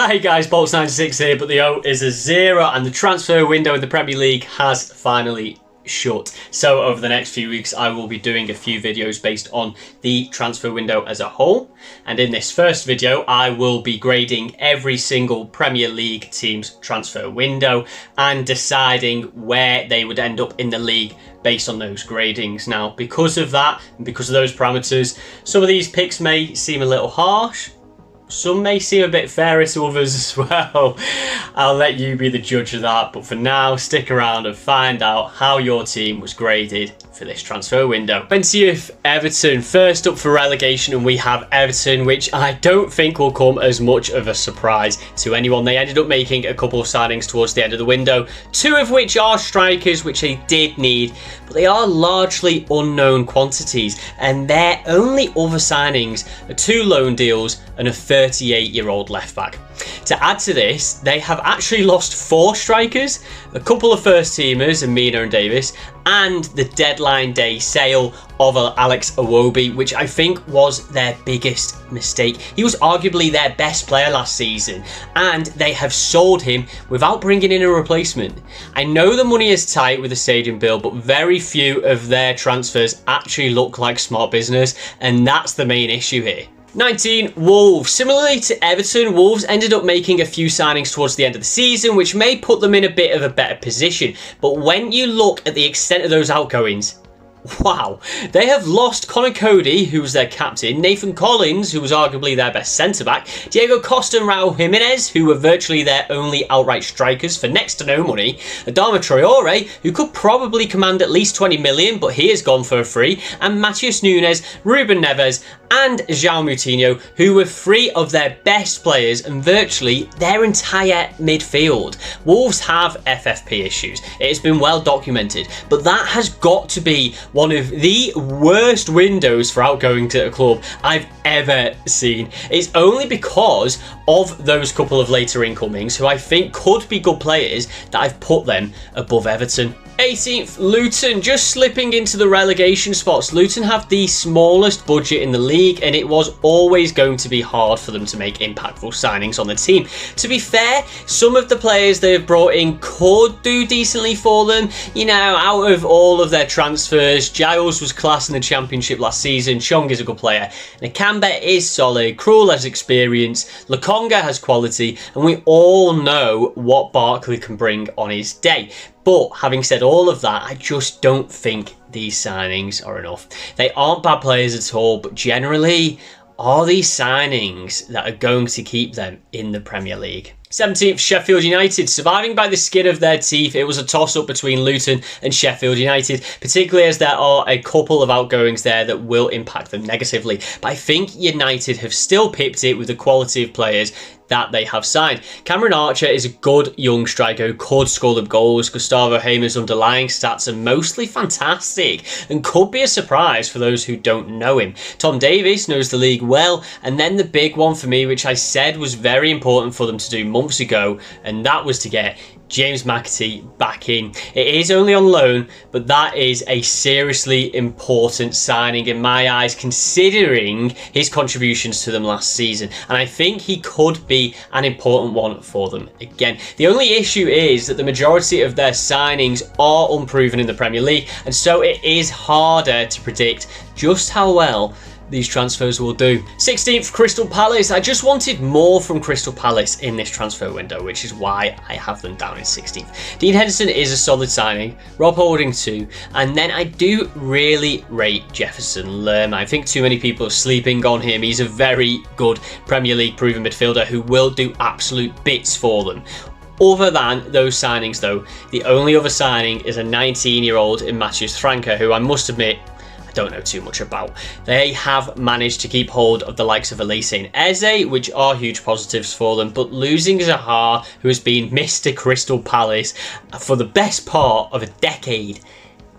Hi guys, Bolts96 here, but the O is a 0 and the transfer window in the Premier League has finally shut. So over the next few weeks I will be doing a few videos based on the transfer window as a whole, and in this first video I will be grading every single Premier League team's transfer window and deciding where they would end up in the league based on those gradings. Now because of that and because of those parameters, some of these picks may seem a little harsh. Some may seem a bit fairer to others as well. I'll let you be the judge of that, but for now, stick around and find out how your team was graded for this transfer window. 20th, Everton. First up for relegation, and we have Everton, which I don't think will come as much of a surprise to anyone. They ended up making a couple of signings towards the end of the window, two of which are strikers, which they did need, but they are largely unknown quantities, and their only other signings are two loan deals and a 38-year-old left back. To add to this, they have actually lost 4 strikers, a couple of first teamers, Mina and Davis, and the deadline day sale of Alex Iwobi, which I think was their biggest mistake. He was arguably their best player last season, and they have sold him without bringing in a replacement. I know the money is tight with the stadium bill, but very few of their transfers actually look like smart business, and that's the main issue here. 19, Wolves. Similarly to Everton, Wolves ended up making a few signings towards the end of the season, which may put them in a bit of a better position. But when you look at the extent of those outgoings, wow, they have lost Conor Cody, who was their captain, Nathan Collins, who was arguably their best centre-back, Diego Costa and Raul Jimenez, who were virtually their only outright strikers for next to no money, Adama Traore, who could probably command at least 20 million, but he has gone for free, and Matheus Nunes, Ruben Neves, and João Moutinho, who were 3 of their best players and virtually their entire midfield. Wolves have FFP issues. It has been well documented, but that has got to be one of the worst windows for outgoing to a club I've ever seen. It's only because of those couple of later incomings who I think could be good players that I've put them above Everton. 18th, Luton, just slipping into the relegation spots. Luton have the smallest budget in the league, and it was always going to be hard for them to make impactful signings on the team. To be fair, some of the players they have brought in could do decently for them. You know, out of all of their transfers, Giles was class in the Championship last season, Chong is a good player, Nakamba is solid, Krul has experience, Lokonga has quality, and we all know what Barkley can bring on his day. But having said all of that, I just don't think these signings are enough. They aren't bad players at all, but generally, are these signings that are going to keep them in the Premier League? 17th, Sheffield United. Surviving by the skin of their teeth, it was a toss-up between Luton and Sheffield United, particularly as there are a couple of outgoings there that will impact them negatively. But I think United have still pipped it with the quality of players that they have signed. Cameron Archer is a good young striker who could score them goals. Gustavo Hamer's underlying stats are mostly fantastic and could be a surprise for those who don't know him. Tom Davies knows the league well, and then the big one for me, which I said was very important for them to do months ago, and that was to get James McAtee back in. It is only on loan, but that is a seriously important signing in my eyes, considering his contributions to them last season. And I think he could be an important one for them again. The only issue is that the majority of their signings are unproven in the Premier League, and so it is harder to predict just how well these transfers will do. 16th, Crystal Palace. I just wanted more from Crystal Palace in this transfer window, which is why I have them down in 16th. Dean Henderson is a solid signing, Rob Holding too, and then I do really rate Jefferson Lerma. I think too many people are sleeping on him. He's a very good Premier League proven midfielder who will do absolute bits for them. Other than those signings though, the only other signing is a 19-year-old in Matheus Franca, who I must admit don't know too much about. They have managed to keep hold of the likes of Elise and Eze, which are huge positives for them, but losing Zaha, who has been Mr. Crystal Palace for the best part of a decade,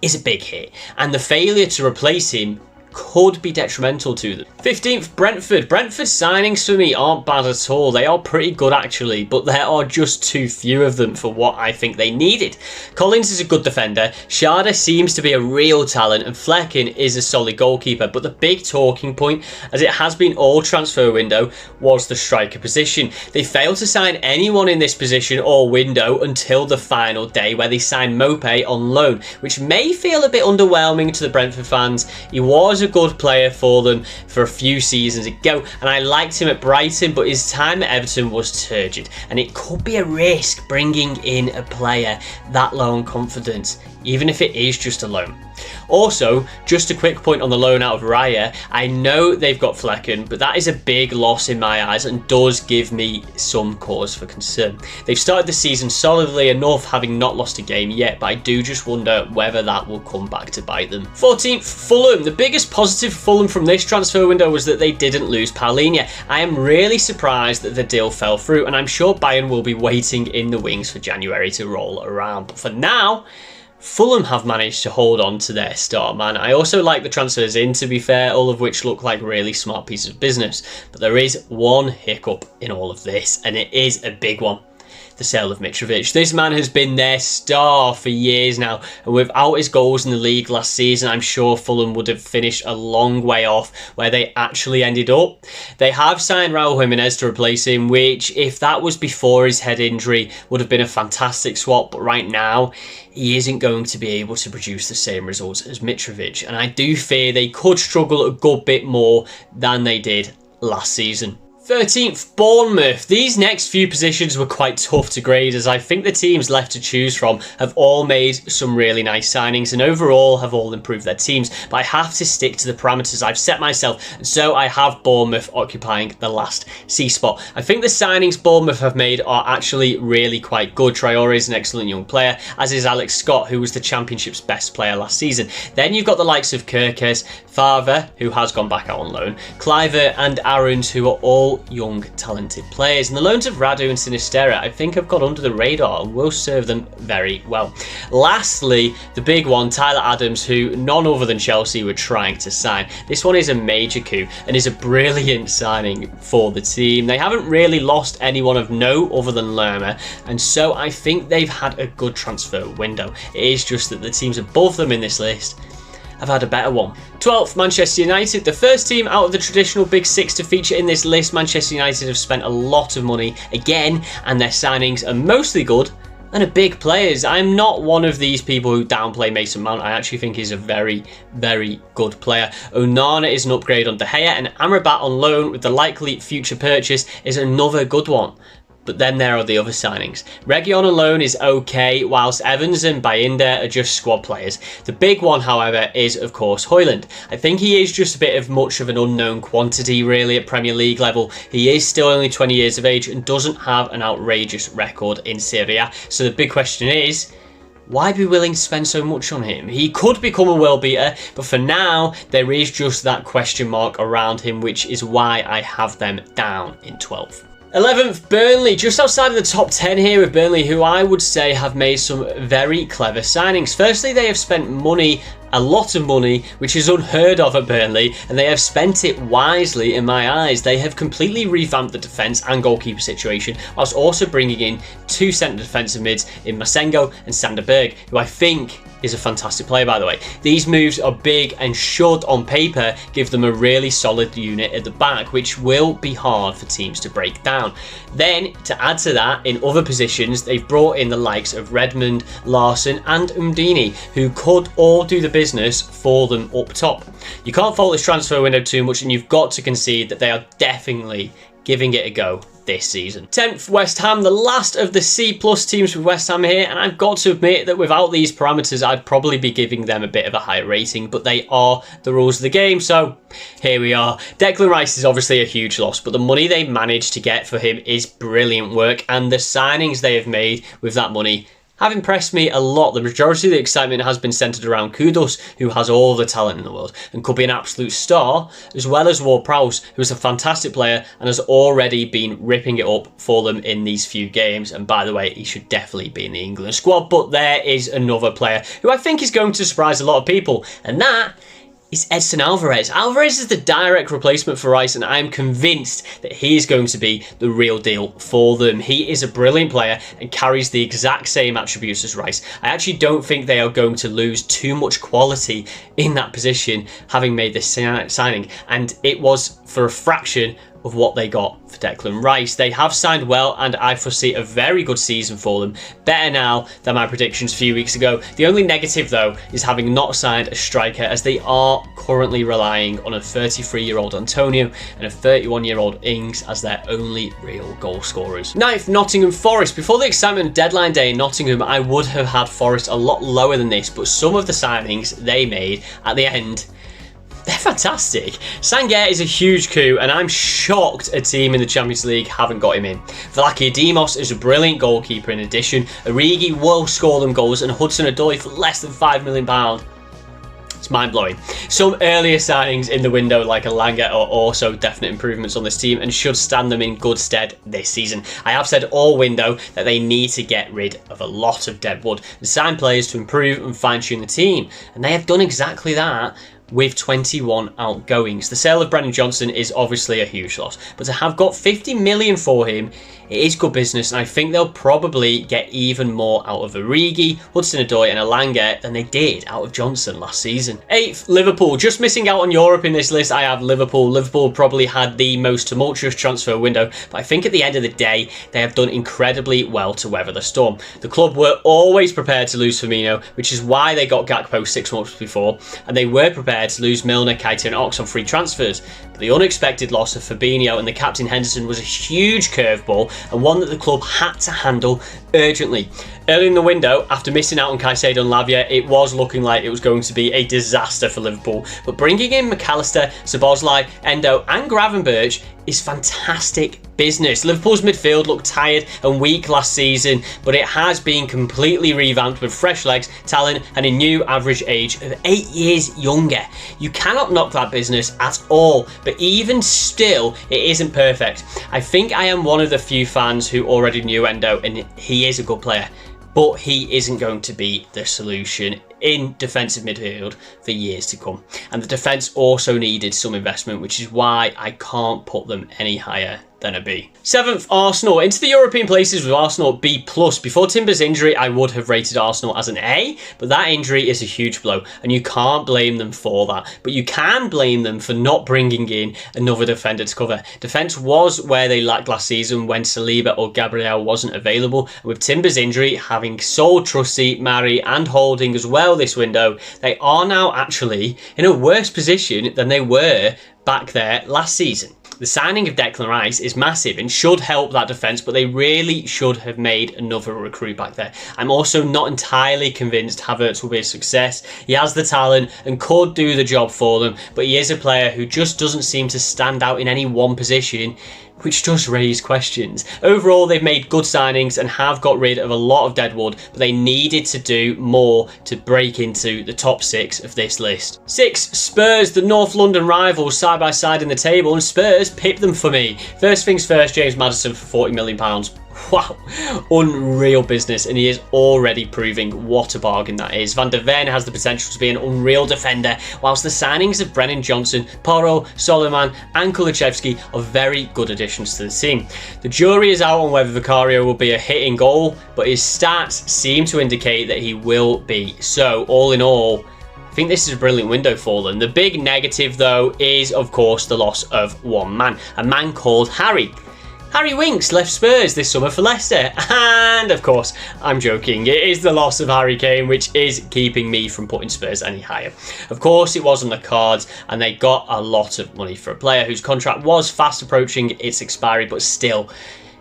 is a big hit, and the failure to replace him could be detrimental to them. 15th, Brentford. Brentford signings for me aren't bad at all. They are pretty good actually, but there are just too few of them for what I think they needed. Collins is a good defender, Schade seems to be a real talent, and Flecken is a solid goalkeeper, but the big talking point, as it has been all transfer window, was the striker position. They failed to sign anyone in this position or window until the final day, where they signed Maupay on loan, which may feel a bit underwhelming to the Brentford fans. He was a good player for them for a few seasons ago, and I liked him at Brighton, but his time at Everton was turgid, and it could be a risk bringing in a player that low on confidence, even if it is just a loan. Also, just a quick point on the loan out of Raya. I know they've got Flecken, but that is a big loss in my eyes and does give me some cause for concern. They've started the season solidly enough, having not lost a game yet, but I do just wonder whether that will come back to bite them. 14th, Fulham. The biggest positive for Fulham from this transfer window was that they didn't lose Palhinha. I am really surprised that the deal fell through, and I'm sure Bayern will be waiting in the wings for January to roll around. But for now, Fulham have managed to hold on to their star man. I also like the transfers in, to be fair, all of which look like really smart pieces of business. But there is one hiccup in all of this, and it is a big one. The sale of Mitrovic. This man has been their star for years now, and without his goals in the league last season, I'm sure Fulham would have finished a long way off where they actually ended up. They have signed Raul Jimenez to replace him, which, if that was before his head injury, would have been a fantastic swap, but right now he isn't going to be able to produce the same results as Mitrovic, and I do fear they could struggle a good bit more than they did last season. 13th, Bournemouth. These next few positions were quite tough to grade, as I think the teams left to choose from have all made some really nice signings and overall have all improved their teams, but I have to stick to the parameters I've set myself, and so I have Bournemouth occupying the last C spot. I think the signings Bournemouth have made are actually really quite good. Traore is an excellent young player, as is Alex Scott, who was the Championship's best player last season. Then you've got the likes of Kirkes, Favre, who has gone back out on loan, Cliver and Aarons, who are all young talented players, and the loans of Radu and Sinisterra I think have got under the radar and will serve them very well. Lastly, the big one, Tyler Adams, who none other than Chelsea were trying to sign. This one is a major coup and is a brilliant signing for the team. They haven't really lost anyone of note other than Lerma, and so I think they've had a good transfer window. It is just that the teams above them in this list have had a better one. 12th, Manchester United, the first team out of the traditional Big Six to feature in this list. Manchester United have spent a lot of money again, and their signings are mostly good and are big players. I'm not one of these people who downplay Mason Mount. I actually think he's a very, very good player. Onana is an upgrade on De Gea, and Amrabat on loan with the likely future purchase is another good one. But then there are the other signings. Reguilon alone is okay, whilst Evans and Bayinda are just squad players. The big one, however, is of course Højlund. I think he is just a bit of much of an unknown quantity really at Premier League level. He is still only 20 years of age and doesn't have an outrageous record in Serie A. So the big question is, why be willing to spend so much on him? He could become a world beater, but for now, there is just that question mark around him, which is why I have them down in 12th. 11th, Burnley, just outside of the top 10 here with Burnley, who I would say have made some very clever signings. Firstly, they have spent money, a lot of money, which is unheard of at Burnley, and they have spent it wisely in my eyes. They have completely revamped the defence and goalkeeper situation, whilst also bringing in two centre defensive mids in Masengo and Sander Berg, who I think is a fantastic player, by the way. These moves are big and should, on paper, give them a really solid unit at the back, which will be hard for teams to break down. Then, to add to that, in other positions, they've brought in the likes of Redmond, Larson and Umdini, who could all do the business for them up top. You can't fault this transfer window too much, and you've got to concede that they are definitely giving it a go this season. 10th, West Ham, the last of the C+ teams with West Ham here, and I've got to admit that without these parameters I'd probably be giving them a bit of a higher rating, but they are the rules of the game, so here we are. Declan Rice is obviously a huge loss, but the money they managed to get for him is brilliant work, and the signings they have made with that money have impressed me a lot. The majority of the excitement has been centred around Kudus, who has all the talent in the world and could be an absolute star, as well as Ward-Prowse, who is a fantastic player and has already been ripping it up for them in these few games. And by the way, he should definitely be in the England squad. But there is another player who I think is going to surprise a lot of people, and that is Edson Alvarez. Alvarez is the direct replacement for Rice, and I'm convinced that he is going to be the real deal for them. He is a brilliant player and carries the exact same attributes as Rice. I actually don't think they are going to lose too much quality in that position, having made this signing, and it was for a fraction of what they got for Declan Rice. They have signed well, and I foresee a very good season for them. Better now than my predictions a few weeks ago. The only negative, though, is having not signed a striker, as they are currently relying on a 33-year-old Antonio and a 31-year-old Ings as their only real goal scorers. Ninth, Nottingham Forest. Before the excitement of deadline day in Nottingham, I would have had Forest a lot lower than this, but some of the signings they made at the end, they're fantastic. Sangaré is a huge coup, and I'm shocked a team in the Champions League haven't got him in. Vlachodimos is a brilliant goalkeeper in addition. Origi will score them goals, and Hudson-Odoi for less than £5 million. It's mind-blowing. Some earlier signings in the window, like Elanga, are also definite improvements on this team and should stand them in good stead this season. I have said all window that they need to get rid of a lot of deadwood and sign players to improve and fine-tune the team, and they have done exactly that with 21 outgoings. The sale of Brennan Johnson is obviously a huge loss, but to have got 50 million for him, it is good business, and I think they'll probably get even more out of Origi, Hudson-Odoi and Elanga than they did out of Johnson last season. 8th, Liverpool. Just missing out on Europe in this list, I have Liverpool. Liverpool probably had the most tumultuous transfer window, but I think at the end of the day, they have done incredibly well to weather the storm. The club were always prepared to lose Firmino, which is why they got Gakpo 6 months before, and they were prepared to lose Milner, Keita and Ox on free transfers. But the unexpected loss of Fabinho and the captain Henderson was a huge curveball, and one that the club had to handle urgently. Early in the window, after missing out on Caicedo and Lavia, it was looking like it was going to be a disaster for Liverpool. But bringing in McAllister, Szoboszlai, Endo and Gravenberch is fantastic business. Liverpool's midfield looked tired and weak last season, but it has been completely revamped with fresh legs, talent and a new average age of 8 years younger. You cannot knock that business at all, but even still, it isn't perfect. I think I am one of the few fans who already knew Endo, and he is a good player, but he isn't going to be the solution in defensive midfield for years to come. And the defence also needed some investment, which is why I can't put them any higher than a B. 7th, Arsenal. Into the European places with Arsenal B+. Before Timber's injury, I would have rated Arsenal as an A, but that injury is a huge blow, and you can't blame them for that. But you can blame them for not bringing in another defender to cover. Defence was where they lacked last season when Saliba or Gabriel wasn't available, and with Timber's injury, having sold Trusty, Mari and Holding as well this window, they are now actually in a worse position than they were back there last season. The signing of Declan Rice is massive and should help that defence, but they really should have made another recruit back there. I'm also not entirely convinced Havertz will be a success. He has the talent and could do the job for them, but he is a player who just doesn't seem to stand out in any one position, which does raise questions. Overall, they've made good signings and have got rid of a lot of deadwood, but they needed to do more to break into the top 6 of this list. 6, Spurs, the North London rivals, side by side in the table, and Spurs pipped them for me. First things first, James Maddison for £40 million. Wow, unreal business, and he is already proving what a bargain that is. Van der Ven has the potential to be an unreal defender, whilst the signings of Brennan Johnson, Porro, Soliman and Kulusevski are very good additions to the team. The jury is out on whether Vicario will be a hit in goal, but his stats seem to indicate that he will be. So, all in all, I think this is a brilliant window for them. The big negative, though, is, of course, the loss of one man, a man called Harry. Harry Winks left Spurs this summer for Leicester, and of course, I'm joking, it is the loss of Harry Kane which is keeping me from putting Spurs any higher. Of course, it was on the cards, and they got a lot of money for a player whose contract was fast approaching its expiry, but still,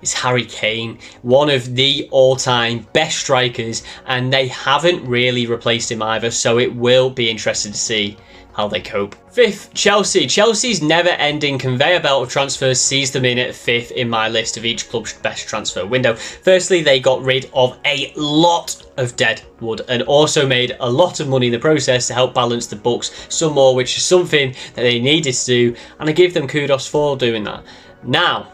it's Harry Kane, one of the all-time best strikers, and they haven't really replaced him either, so it will be interesting to see how they cope. 5th, Chelsea. Chelsea's never-ending conveyor belt of transfers sees them in at 5th in my list of each club's best transfer window. Firstly, they got rid of a lot of dead wood and also made a lot of money in the process to help balance the books some more, which is something that they needed to do, and I give them kudos for doing that. Now,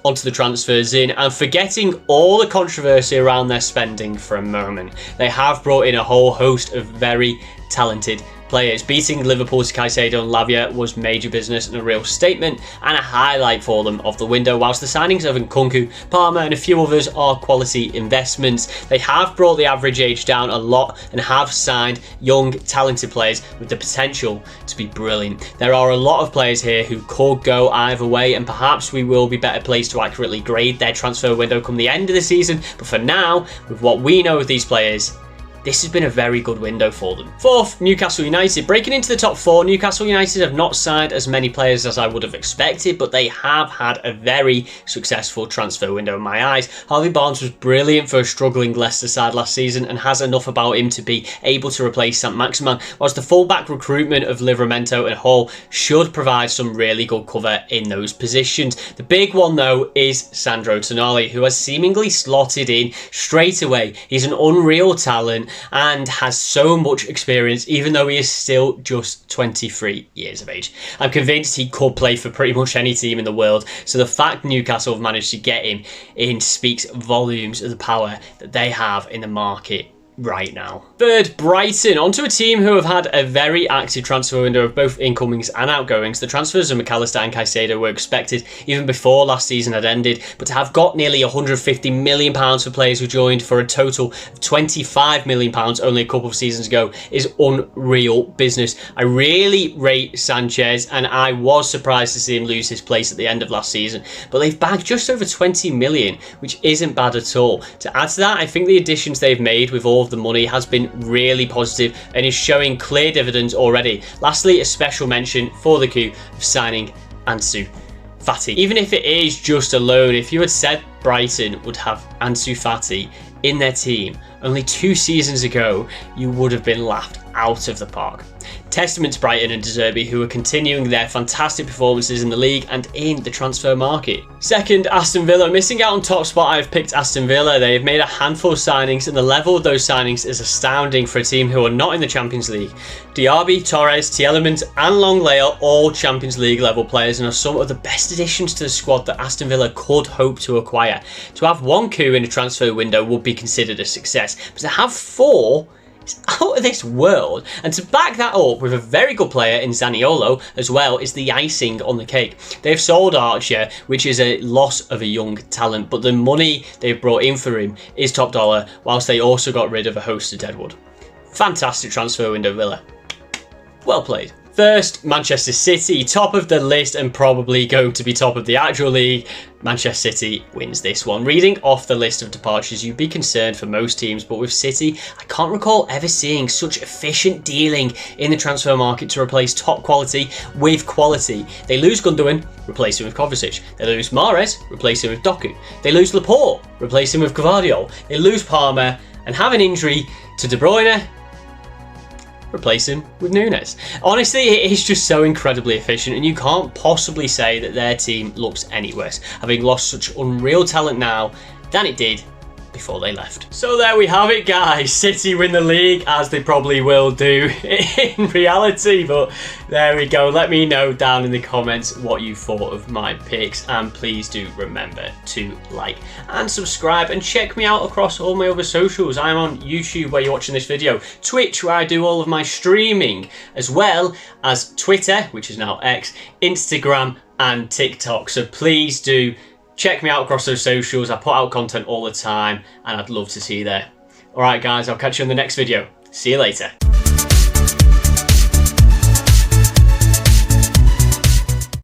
onto the transfers in, and forgetting all the controversy around their spending for a moment, they have brought in a whole host of very talented players. Beating Liverpool's Caicedo and Lavia was major business and a real statement and a highlight for them of the window, whilst the signings of Nkunku, Palmer and a few others are quality investments. They have brought the average age down a lot and have signed young, talented players with the potential to be brilliant. There are a lot of players here who could go either way, and perhaps we will be better placed to accurately grade their transfer window come the end of the season, but for now, with what we know of these players, this has been a very good window for them. Fourth, Newcastle United. Breaking into the top four, Newcastle United have not signed as many players as I would have expected, but they have had a very successful transfer window in my eyes. Harvey Barnes was brilliant for a struggling Leicester side last season and has enough about him to be able to replace Saint-Maximin, whilst the fullback recruitment of Livramento and Hall should provide some really good cover in those positions. The big one though is Sandro Tonali, who has seemingly slotted in straight away. He's an unreal talent and has so much experience, even though he is still just 23 years of age. I'm convinced he could play for pretty much any team in the world, so the fact Newcastle have managed to get him in speaks volumes of the power that they have in the market right now. Third, Brighton. Onto a team who have had a very active transfer window of both incomings and outgoings. The transfers of McAllister and Caicedo were expected even before last season had ended, but to have got nearly £150 million for players who joined for a total of £25 million only a couple of seasons ago is unreal business. I really rate Sanchez, and I was surprised to see him lose his place at the end of last season, but they've bagged just over 20 million, which isn't bad at all. To add to that, I think the additions they've made with all of the money has been really positive and is showing clear dividends already. Lastly, a special mention for the coup of signing Ansu Fati. Even if it is just a loan, if you had said Brighton would have Ansu Fati in their team only 2 seasons ago, you would have been laughed out of the park. Testament to Brighton and De Zerbi, who are continuing their fantastic performances in the league and in the transfer market. Second, Aston Villa. Missing out on top spot, I've picked Aston Villa. They have made a handful of signings, and the level of those signings is astounding for a team who are not in the Champions League. Diaby, Torres, Tielemans and Longley are all Champions League level players and are some of the best additions to the squad that Aston Villa could hope to acquire. To have one coup in a transfer window would be considered a success, but to have 4 is out of this world, and to back that up with a very good player in Zaniolo as well is the icing on the cake. They've sold Archer, which is a loss of a young talent, but the money they've brought in for him is top dollar, whilst they also got rid of a host of Deadwood. Fantastic transfer window, Villa. Well played. First, Manchester City, top of the list and probably going to be top of the actual league. Manchester City wins this one. Reading off the list of departures, you'd be concerned for most teams, but with City, I can't recall ever seeing such efficient dealing in the transfer market to replace top quality with quality. They lose Gundogan, replace him with Kovacic. They lose Mahrez, replace him with Doku. They lose Laporte, replace him with Gvardiol. They lose Palmer and have an injury to De Bruyne, replace him with Nunes. Honestly, it is just so incredibly efficient, and you can't possibly say that their team looks any worse, having lost such unreal talent now than it did before they left. So there we have it, guys. City win the league, as they probably will do in reality, but there we go. Let me know down in the comments what you thought of my picks, and please do remember to like and subscribe, and check me out across all my other socials. I'm on YouTube where you're watching this video, Twitch where I do all of my streaming, as well as Twitter, which is now X, Instagram and TikTok. So please do check me out across those socials. I put out content all the time and I'd love to see you there. Alright guys, I'll catch you in the next video. See you later.